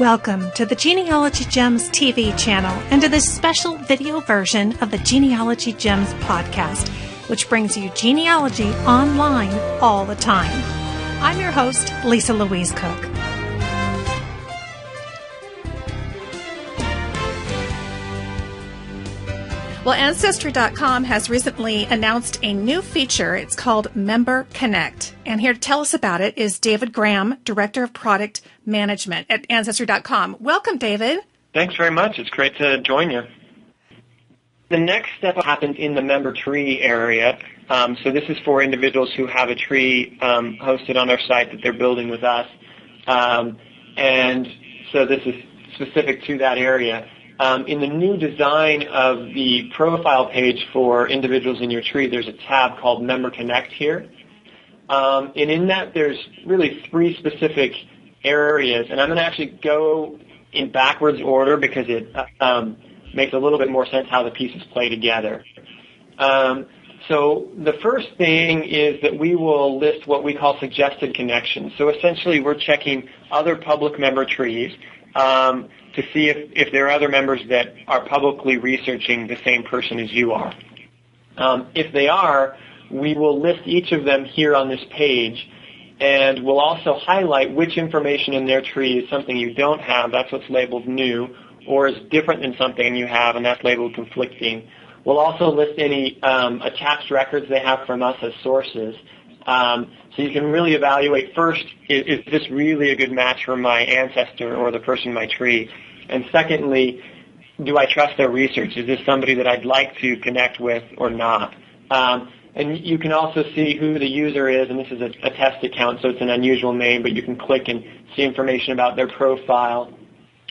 Welcome to the Genealogy Gems TV channel and to this special video version of the Genealogy Gems podcast, which brings you genealogy online all the time. I'm your host, Louise Cooke. Well, Ancestry.com has recently announced a new feature. It's called Member Connect. And here to tell us about it is David Graham, Director of Product Management at Ancestry.com. Welcome, David. Thanks very much. It's great to join you. The next step happens in the member tree area. So this is for individuals who have a tree hosted on their site that they're building with us. And so this is specific to that area. In the new design of the profile page for individuals in your tree, there's a tab called Member Connect here. And in that, there's really three specific areas. And I'm going to actually go in backwards order because it makes a little bit more sense how the pieces play together. So the first thing is that we will list what we call suggested connections. So essentially, we're checking other public member trees to see if there are other members that are publicly researching the same person as you are. If they are, we will list each of them here on this page, and we'll also highlight which information in their tree is something you don't have, that's what's labeled new, or is different than something you have, and that's labeled conflicting. We'll also list any attached records they have from us as sources. So you can really evaluate first, is this really a good match for my ancestor or the person in my tree? And secondly, do I trust their research? Is this somebody that I'd like to connect with or not? And you can also see who the user is, and this is a test account, so it's an unusual name, but you can click and see information about their profile.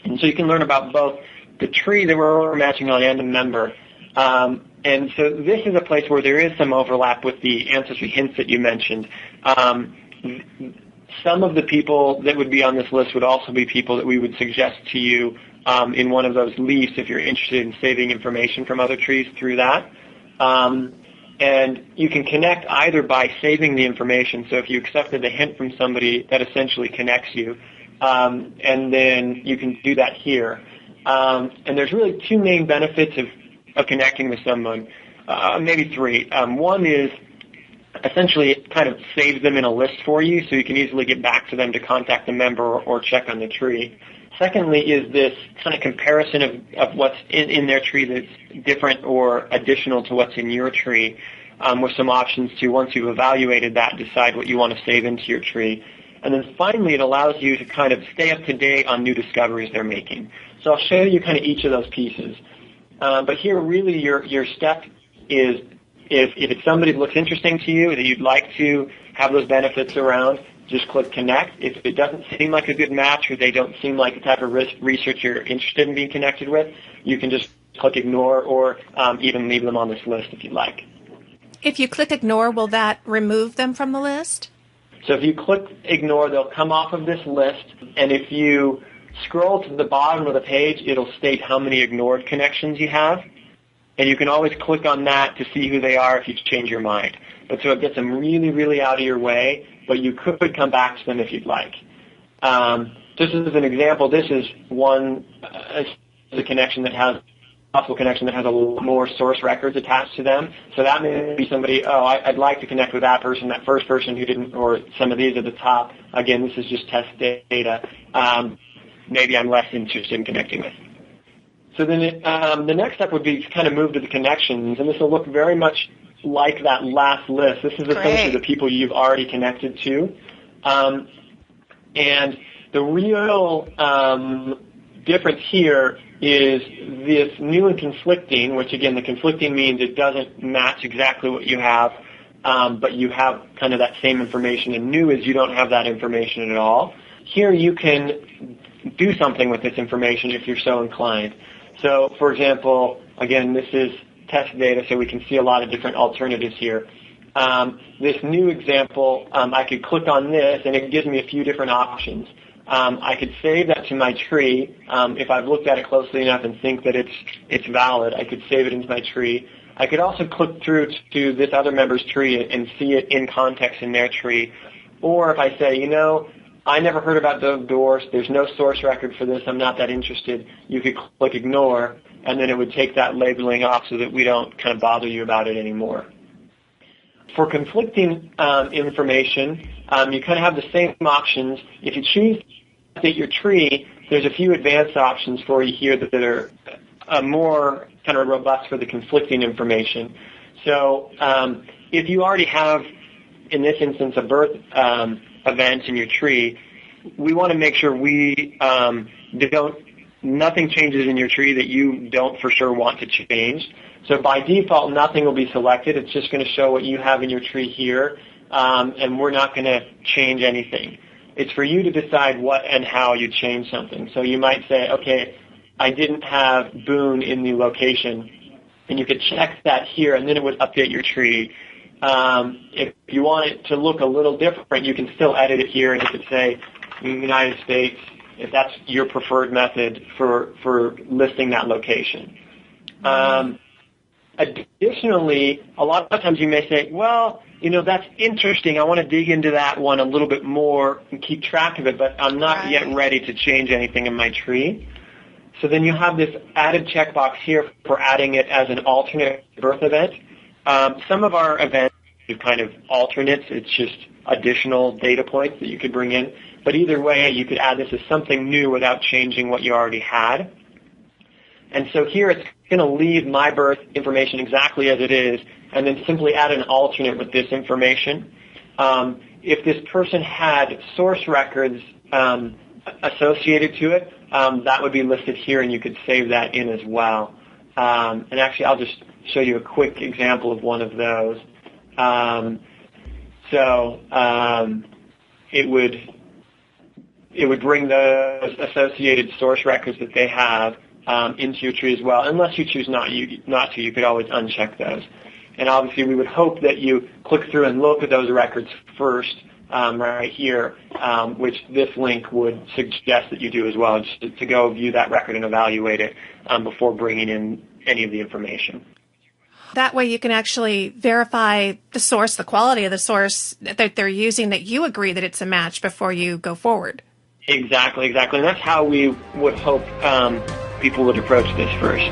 And so you can learn about both the tree that we're matching on and the member. And so this is a place where there is some overlap with the Ancestry hints that you mentioned. Some of the people that would be on this list would also be people that we would suggest to you in one of those leaves if you're interested in saving information from other trees through that. And you can connect either by saving the information. So if you accepted the hint from somebody, that essentially connects you. And then you can do that here. And there's really two main benefits of connecting with someone, maybe three. One is essentially it kind of saves them in a list for you, so you can easily get back to them to contact the member or check on the tree. Secondly is this kind of comparison of what's in their tree that's different or additional to what's in your tree, with some options to, once you've evaluated that, decide what you want to save into your tree. And then finally, it allows you to kind of stay up to date on new discoveries they're making. So I'll show you kind of each of those pieces. But here, really, your step is if it's somebody that looks interesting to you, that you'd like to have those benefits around, just click Connect. If it doesn't seem like a good match or they don't seem like the type of research you're interested in being connected with, you can just click Ignore or even leave them on this list if you'd like. If you click Ignore, will that remove them from the list? So if you click Ignore, they'll come off of this list, and if you scroll to the bottom of the page, it'll state how many ignored connections you have, and you can always click on that to see who they are if you change your mind. But so it gets them really, really out of your way, but you could come back to them if you'd like. Just as an example, this is one a connection that has possible connection that has a little more source records attached to them. So that may be somebody, I'd like to connect with that person, that first person who didn't, or some of these at the top. Again, this is just test data. Maybe I'm less interested in connecting with. So then the next step would be to kind of move to the connections, and this will look very much like that last list. This is essentially the people you've already connected to. And the real difference here is this new and conflicting, which again, the conflicting means it doesn't match exactly what you have, but you have kind of that same information, and new is you don't have that information at all. Here you can do something with this information if you're so inclined. So, for example, again, this is test data, so we can see a lot of different alternatives here. This new example, I could click on this, and it gives me a few different options. I could save that to my tree. If I've looked at it closely enough and think that it's valid, I could save it into my tree. I could also click through to this other member's tree and see it in context in their tree. Or if I say, I never heard about those doors. There's no source record for this. I'm not that interested. You could click ignore, and then it would take that labeling off so that we don't kind of bother you about it anymore. For conflicting information, you kind of have the same options. If you choose to update your tree, there's a few advanced options for you here that are more kind of robust for the conflicting information. So if you already have, in this instance, a birth event in your tree, we want to make sure nothing changes in your tree that you don't for sure want to change. So by default, nothing will be selected. It's just going to show what you have in your tree here, and we're not going to change anything. It's for you to decide what and how you change something. So you might say, okay, I didn't have Boone in the location, and you could check that here, and then it would update your tree. If you want it to look a little different, you can still edit it here, and you could say United States, if that's your preferred method for listing that location. Additionally, a lot of times you may say, well, that's interesting. I want to dig into that one a little bit more and keep track of it, but I'm not yet ready to change anything in my tree. So then you have this added checkbox here for adding it as an alternate birth event. Some of our events are kind of alternates. It's just additional data points that you could bring in. But either way, you could add this as something new without changing what you already had. And so here it's going to leave my birth information exactly as it is, and then simply add an alternate with this information. If this person had source records associated to it, that would be listed here, and you could save that in as well. And actually, I'll just show you a quick example of one of those. It would bring those associated source records that they have into your tree as well. Unless you choose not to, you could always uncheck those. And obviously, we would hope that you click through and look at those records first, right here, which this link would suggest that you do as well, just to go view that record and evaluate it before bringing in any of the information. That way you can actually verify the source, the quality of the source that they're using, that you agree that it's a match before you go forward. Exactly. And that's how we would hope people would approach this first.